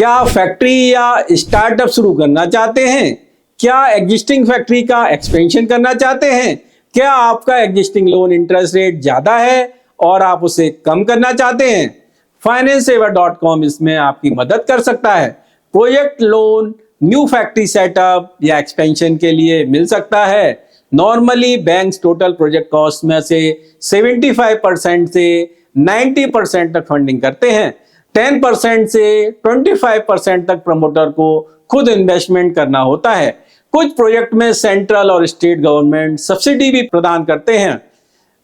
क्या फैक्ट्री या स्टार्टअप शुरू करना चाहते हैं? क्या एग्जिस्टिंग फैक्ट्री का एक्सपेंशन करना चाहते हैं? क्या आपका एग्जिस्टिंग लोन इंटरेस्ट रेट ज्यादा है और आप उसे कम करना चाहते हैं? FinanceSeva.com इसमें आपकी मदद कर सकता है। Project loan new factory setup या एक्सपेंशन के लिए मिल सकता है। Normally banks total project cost में से 75% से 90% तक फंडिंग करते हैं। 10% से 25% तक प्रमोटर को खुद इन्वेस्टमेंट करना होता है। कुछ प्रोजेक्ट में सेंट्रल और स्टेट गवर्नमेंट सब्सिडी भी प्रदान करते हैं।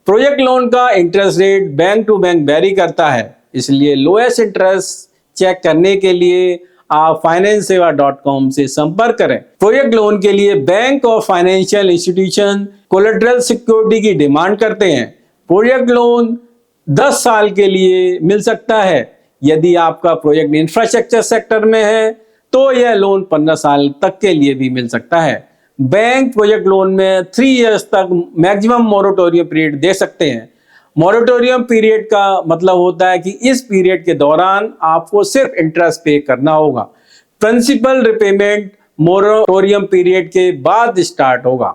प्रोजेक्ट लोन का interest rate bank to bank vary करता है, इसलिए लोएस्ट इंटरेस्ट चेक करने के लिए आप FinanceSeva.com से संपर्क करें। प्रोजेक्ट लोन के लिए बैंक और फाइनेंशियल इंस्टीट्यूशन कोलेटरल सिक्योरिटी की डिमांड करते हैं। प्रोजेक्ट लोन 10 साल के लिए मिल सकता है। यदि आपका प्रोजेक्ट इंफ्रास्ट्रक्चर सेक्टर में है तो यह लोन 15 साल तक के लिए भी मिल सकता है। बैंक प्रोजेक्ट लोन में 3 इयर्स तक मैक्सिमम मोरेटोरियम पीरियड दे सकते हैं। मोरेटोरियम पीरियड का मतलब होता है कि इस पीरियड के दौरान आपको सिर्फ इंटरेस्ट पे करना होगा। प्रिंसिपल रिपेमेंट मोरेटोरियम पीरियड के बाद स्टार्ट होगा।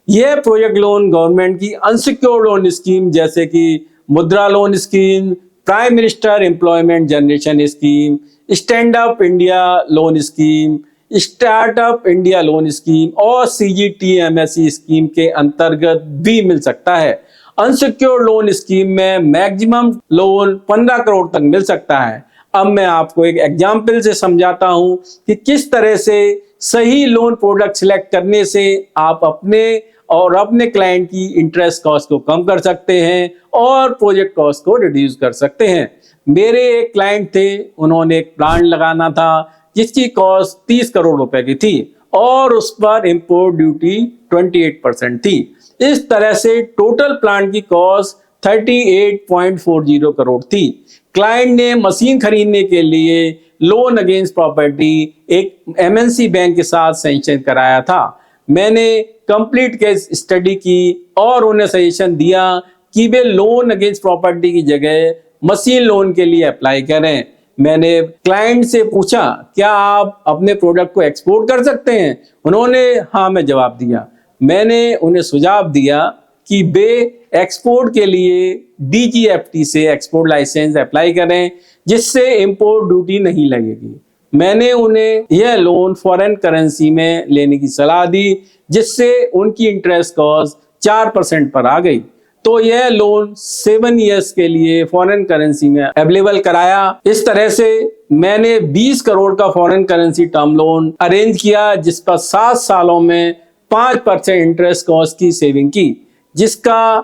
यह प्रोजेक्ट लोन गवर्नमेंट की अनसिक्योर्ड लोन स्कीम जैसे कि मुद्रा loan scheme, prime minister employment generation scheme, stand up India loan scheme, startup India loan scheme और CGTMSE स्कीम के अंतर्गत भी मिल सकता है। अनसिक्योर्ड लोन स्कीम में मैक्सिमम लोन 15 करोड़ तक मिल सकता है। अब मैं आपको एक एग्जाम्पल से समझाता हूं कि किस तरह से सही लोन प्रोडक्ट सिलेक्ट करने से आप अपने क्लाइंट की इंटरेस्ट कॉस्ट को कम कर सकते हैं और प्रोजेक्ट कॉस्ट को रिड्यूस कर सकते हैं। मेरे एक क्लाइंट थे, उन्होंने एक प्लांट लगाना था जिसकी कॉस्ट 30 करोड़ रुपए की थी और उस पर इंपोर्ट ड्यूटी 28% थी। इस तरह से टोटल प्लांट की कॉस्ट 38.40 करोड़ थी। क्लाइंट ने मशीन खरीदने के लिए लोन अगेंस्ट प्रॉपर्टी एक MNC बैंक के साथ सैंक्शन कराया था। मैंने कंप्लीट केस स्टडी की और उन्हें सजेशन दिया कि वे लोन अगेंस्ट प्रॉपर्टी की जगह मशीन लोन के लिए अप्लाई करें। मैंने क्लाइंट से पूछा, क्या आप अपने प्रोडक्ट को एक्सपोर्ट कर सकते हैं? उन्होंने हाँ में जवाब दिया। मैंने उन्हें सुझाव दिया कि वे एक्सपोर्ट के लिए DGFT से एक्सपोर्ट लाइसेंस अप्लाई करें जिससे इंपोर्ट ड्यूटी नहीं लगेगी। मैंने उन्हें यह लोन फॉरेन करेंसी में लेने की सलाह दी जिससे उनकी इंटरेस्ट कॉस्ट 4% पर आ गई। तो यह लोन 7 इयर्स के लिए फॉरेन करेंसी में अवेलेबल कराया। इस तरह से मैंने 20 करोड़ का foreign currency term loan arrange किया जिस पर 7 सालों में 5% इंटरेस्ट कॉस्ट की सेविंग की, जिसका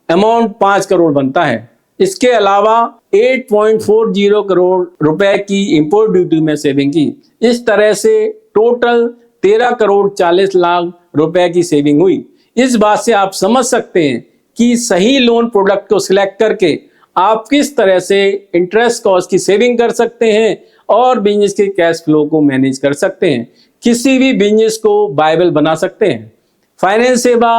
अमाउंट 5 करोड़ बनता है। इसके अलावा 8.40 करोड़ रुपए की इंपोर्ट ड्यूटी में सेविंग की। इस तरह से टोटल 13 करोड़ 40 लाख रुपए की सेविंग हुई। इस बात से आप समझ सकते हैं कि सही लोन प्रोडक्ट को सिलेक्ट करके आप किस तरह से इंटरेस्ट कॉस्ट की सेविंग कर सकते हैं और बिजनेस के कैश फ्लो को मैनेज कर सकते हैं। किसी भी बिजनेस को वायबल बना सकते हैं। फाइनेंस सेवा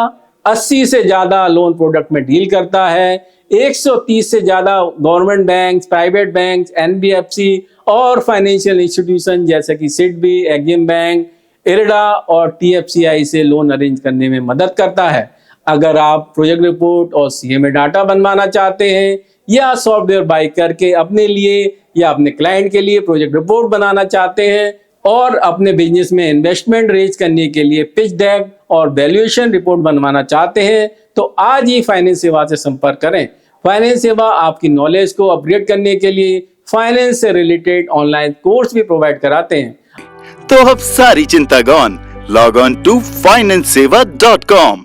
80 से ज्यादा लोन प्रोडक्ट में डील करता है। 130 से ज्यादा government bank, private bank, NBFC और फाइनेंशियल इंस्टीट्यूशन जैसे कि SIDBI, एग्जिम बैंक, IRDA और TFCI से लोन अरेंज करने में मदद करता है। अगर आप प्रोजेक्ट रिपोर्ट और CMA डाटा बनवाना चाहते हैं या सॉफ्टवेयर बाय करके अपने लिए या अपने क्लाइंट के लिए प्रोजेक्ट रिपोर्ट बनाना चाहते हैं और अपने बिजनेस में इन्वेस्टमेंट रेज करने के लिए पिच डेक और वैल्यूएशन रिपोर्ट बनवाना चाहते हैं तो आज ही फाइनेंस सेवा से संपर्क करें। फाइनेंस सेवा आपकी नॉलेज को अपग्रेड करने के लिए फाइनेंस से रिलेटेड ऑनलाइन कोर्स भी प्रोवाइड कराते हैं। तो अब सारी चिंता gone. Log on to FinanceSeva.com।